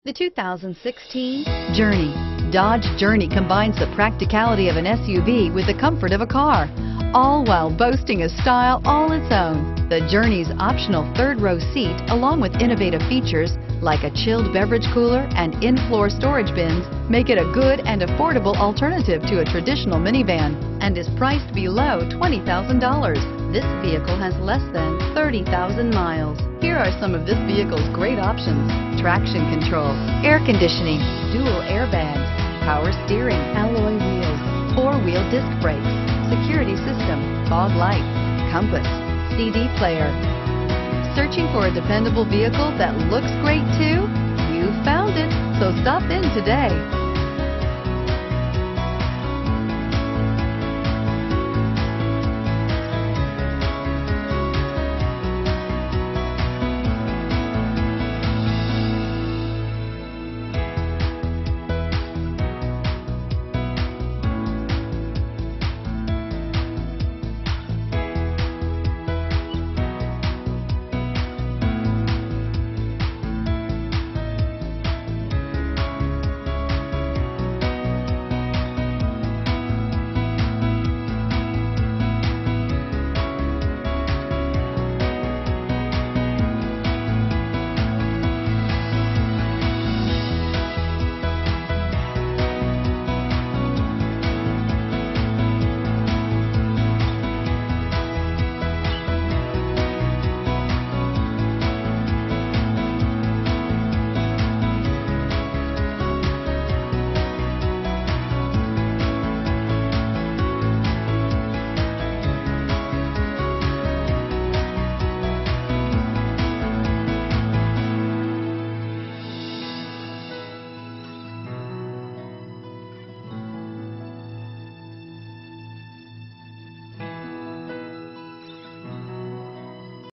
The 2016 Journey. Dodge Journey combines the practicality of an SUV with the comfort of a car, all while boasting a style all its own. The Journey's optional third-row seat, along with innovative features like a chilled beverage cooler and in-floor storage bins, make it a good and affordable alternative to a traditional minivan and is priced below $20,000. This vehicle has less than 30,000 miles. Here are some of this vehicle's great options: traction control, air conditioning, dual airbags, power steering, alloy wheels, four-wheel disc brakes, security system, fog lights, compass, CD player. Searching for a dependable vehicle that looks great too? You found it, so stop in today.